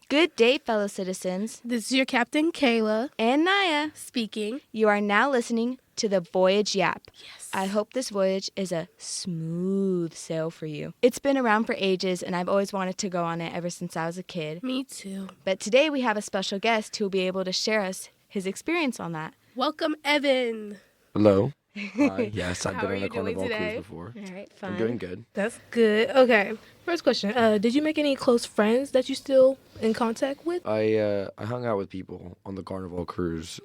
Good day, fellow citizens. This is your captain, Kayla. And Naya. Speaking. You are now listening to the Voyage Yap. Yes. I hope this voyage is a smooth sail for you. It's been around for ages, and I've always wanted to go on it ever since I was a kid. Me too. But today we have a special guest who will be able to share us his experience on that. Welcome, Evan. Hello. Yes, I've How been are on you a Carnival doing today? cruise before. All right, fine. I'm doing good. That's good. Okay. First question. Did you make any close friends that you still in contact with? I hung out with people on the Carnival cruise,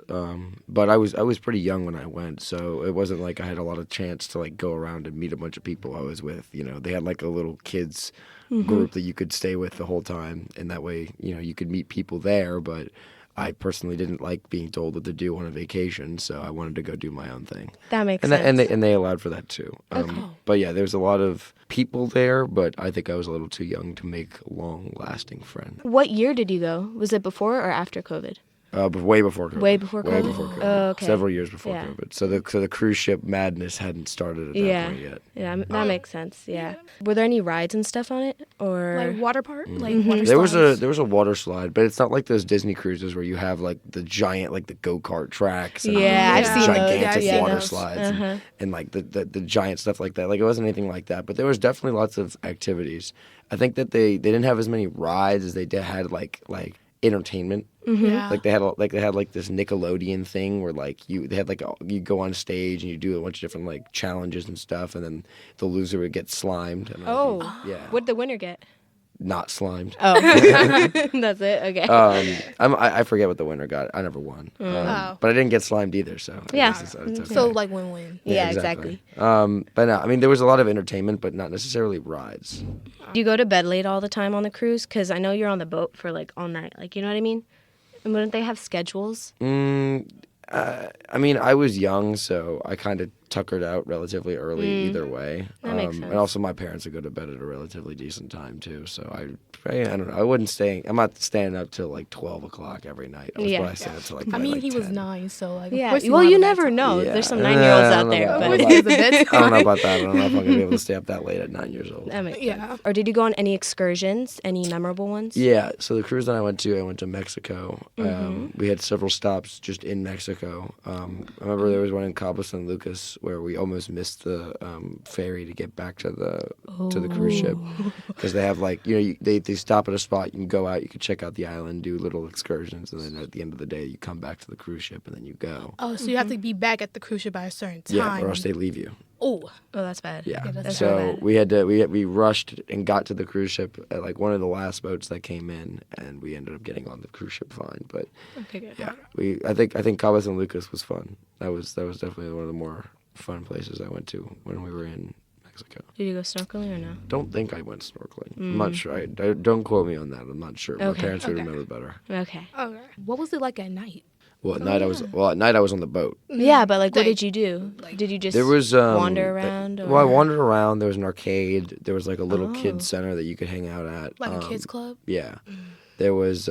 but I was pretty young when I went, so it wasn't like I had a lot of chance to like go around and meet a bunch of people I was with. You know, they had like a little kids group that you could stay with the whole time, and that way, you know, you could meet people there. But I personally didn't like being told what to do on a vacation, so I wanted to go do my own thing. That makes And sense. they allowed for that too. But yeah, there's a lot of people there, but I think I was a little too young to make long-lasting friends. What year did you go? Was it before or after COVID? But way before COVID. Way before Way COVID? before COVID. Oh, okay. Several years before Yeah. COVID. So the cruise ship madness hadn't started at that point yet. Yeah, that makes sense. Yeah. Were there any rides and stuff on it, or Like water park? Like water There was slides? a water slide, but it's not like those Disney cruises where you have like the giant like the go-kart tracks and Yeah, I've seen those. gigantic Yeah, I've seen water those. slides and like the giant stuff like that. Like it wasn't anything like that, but there was definitely lots of activities. I think that they didn't have as many rides as they had like entertainment. Yeah. Like they had like this Nickelodeon thing where like you go on stage and you do a bunch of different like challenges and stuff, and then the loser would get slimed. And yeah, What'd the winner get? not slimed. Oh, that's it. Okay. I forget what the winner got. I never won, Oh. but I didn't get slimed either. So I Yeah. guess it's okay. So like win-win. Yeah, exactly. But no, I mean there was a lot of entertainment, but not necessarily rides. Do you go to bed late all the time on the cruise? Because I know you're on the boat for like all night. Like, you know what I mean? And wouldn't they have schedules? I mean, I was young, so I kind of tuckered out relatively early either way. That makes sense. And also my parents would go to bed at a relatively decent time too. So I don't know. I'm not staying up till like 12 o'clock every night. I was Yeah. probably staying up till like I probably, mean, like he was 10. 9, so like. Yeah. Of course Well, have you a never bedtime. know. Yeah. There's some 9-year-olds I out don't know there. about But that. He has a bedtime. I don't know about that. I don't know if I'm gonna be able to stay up that late at 9 years old. that makes sense. Yeah. Or did you go on any excursions? Any memorable ones? Yeah, so the cruise that I went to Mexico. We had several stops just in Mexico. I remember there was one in Cabo San Lucas where we almost missed the ferry to get back to the cruise ship because they have like they stop at a spot, you can go out, you can check out the island, do little excursions, and then at the end of the day you come back to the cruise ship and then you go. Oh, so you have to be back at the cruise ship by a certain time. Yeah, or else they leave you. Oh. Oh, that's bad. Yeah. That's So really bad. we had we rushed and got to the cruise ship at like one of the last boats that came in, and we ended up getting on the cruise ship fine. But Okay, good. yeah, I think Cabo San Lucas was fun. That was definitely one of the more fun places I went to when we were in Mexico. Did you go snorkeling or no? Don't think I went snorkeling. I'm not sure. I don't quote me on that. I'm not sure. My Okay. parents would Okay. remember better. Okay. Okay. What was it like at night? Well, at night I was on the boat. Yeah, but like, what Like- did you do? Did you just There was wander around? Well, I or- wandered around. There was an arcade. There was like a little Oh. kids center that you could hang out at. Like a kids club? Yeah. There was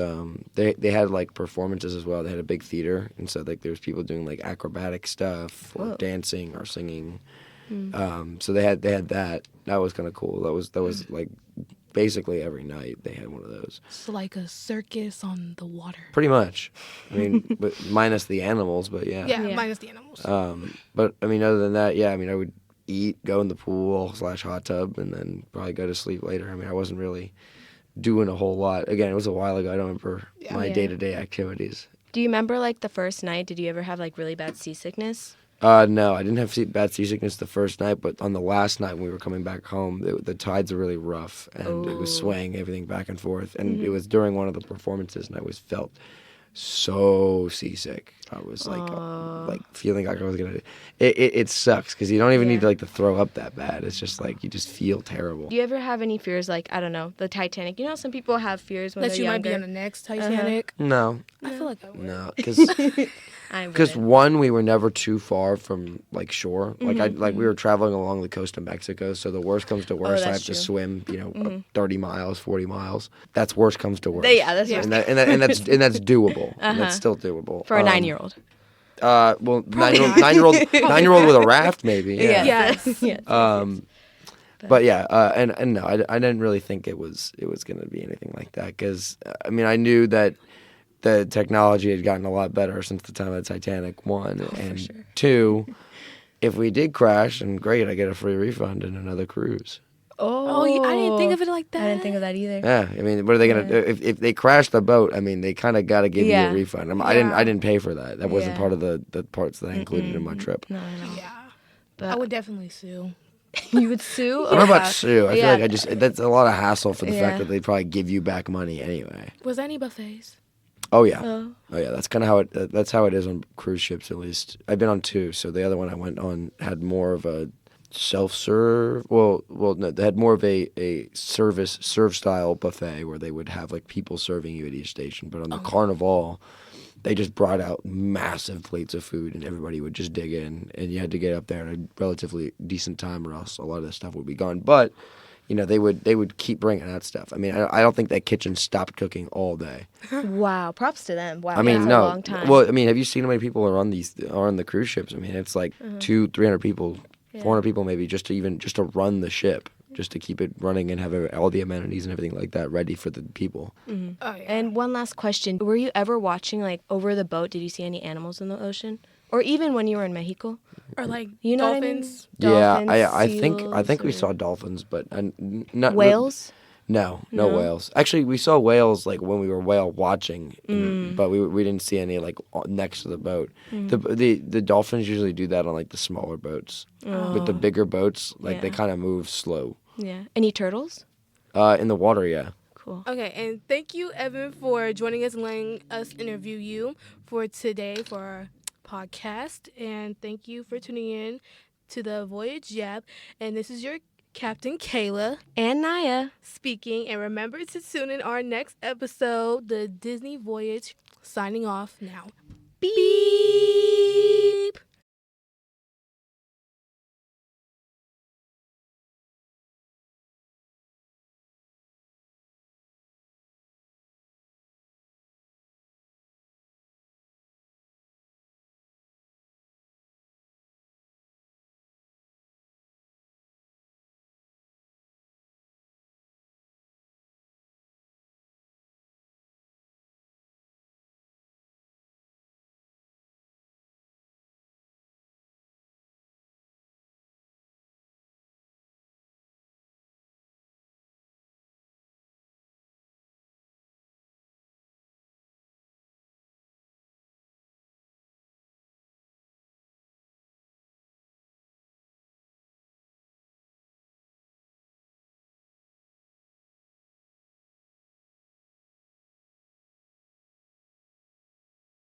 they had like performances as well. They had a big theater, and so like there was people doing like acrobatic stuff or Whoa. dancing or singing. So they had that. That was kind of cool. That was like basically every night they had one of those. So like a circus on the water. Pretty much. I mean, but minus the animals, but yeah. Yeah, minus the animals. But I mean, other than that, yeah. I mean, I would eat, go in the pool / hot tub, and then probably go to sleep later. I mean, I wasn't really doing a whole lot. Again, it was a while ago. I don't remember my Yeah. day-to-day activities. Do you remember like the first night? Did you ever have like really bad seasickness? No, I didn't have bad seasickness the first night, but on the last night when we were coming back home, the tides were really rough, and it was swaying everything back and forth. And it was during one of the performances, and I felt so seasick. I was like feeling like I was gonna. It sucks because you don't even need to throw up that bad. It's just like you just feel terrible. Do you ever have any fears like, I don't know, the Titanic? You know, some people have fears when That they're you younger. might be on the next Titanic. No, I feel like I would. no, I because wouldn't. one, we were never too far from like shore. Like we were traveling along the coast of Mexico, so the worst comes to worst, I that's have to true. swim, 30 miles, 40 miles. That's worst comes to worst. Yeah, that's Yeah. worst. And that's doable. And that's still doable For a 9-year-old. Well, 9-year-old with a raft, maybe. Yeah. Yes. Yes. But yeah, and no, I didn't really think it was gonna be anything like that because I mean I knew that the technology had gotten a lot better since the time of the Titanic, one, and sure. two, if we did crash, and great, I get a free refund and another cruise. Oh, I didn't think of it like that. I didn't think of that either. Yeah, I mean, what are they gonna do if they crash the boat? I mean, they kind of got to give you a refund. I didn't pay for that. That wasn't part of the parts that I included in my trip. No. Yeah. But I would definitely sue. you would sue? I don't know about sue. I feel Yeah. like that's a lot of hassle for the Yeah. fact that they probably give you back money anyway. Was there any buffets? Oh yeah, Oh. yeah. That's kind of how it. That's how it is on cruise ships. At least I've been on 2, so the other one I went on had more of a self-serve. Well, no, they had more of a serve style buffet where they would have like people serving you at each station. But on the Carnival, they just brought out massive plates of food and everybody would just dig in, and you had to get up there at a relatively decent time, or else a lot of the stuff would be gone. But you know, they would keep bringing that stuff. I mean, I don't think that kitchen stopped cooking all day. Wow. Props to them. Wow. I mean, that's no. a long time. Well, I mean, have you seen how many people are on the cruise ships? I mean, it's like 200-300 people, 400 people maybe, just to run the ship, just to keep it running and have all the amenities and everything like that ready for the people. Mm-hmm. Oh, yeah. And one last question. Were you ever watching, like, over the boat? Did you see any animals in the ocean? Or even when you were in Mexico? Or like You know dolphins. what I mean? Yeah, Dolphins, I think we seals, saw dolphins, but not or whales? No No? whales. Actually, we saw whales like when we were whale watching, but we didn't see any like next to the boat. The dolphins usually do that on like the smaller boats. With the bigger boats, like they Yeah. kind of move slow. Yeah. Any turtles? In the water, yeah. Cool. Okay, and thank you, Evan, for joining us and letting us interview you for today for our podcast. And thank you for tuning in to the Voyage Yap. And this is your Captain Kayla And Naya. speaking. And remember to tune in our next episode, the Disney Voyage. Signing off now. Beep.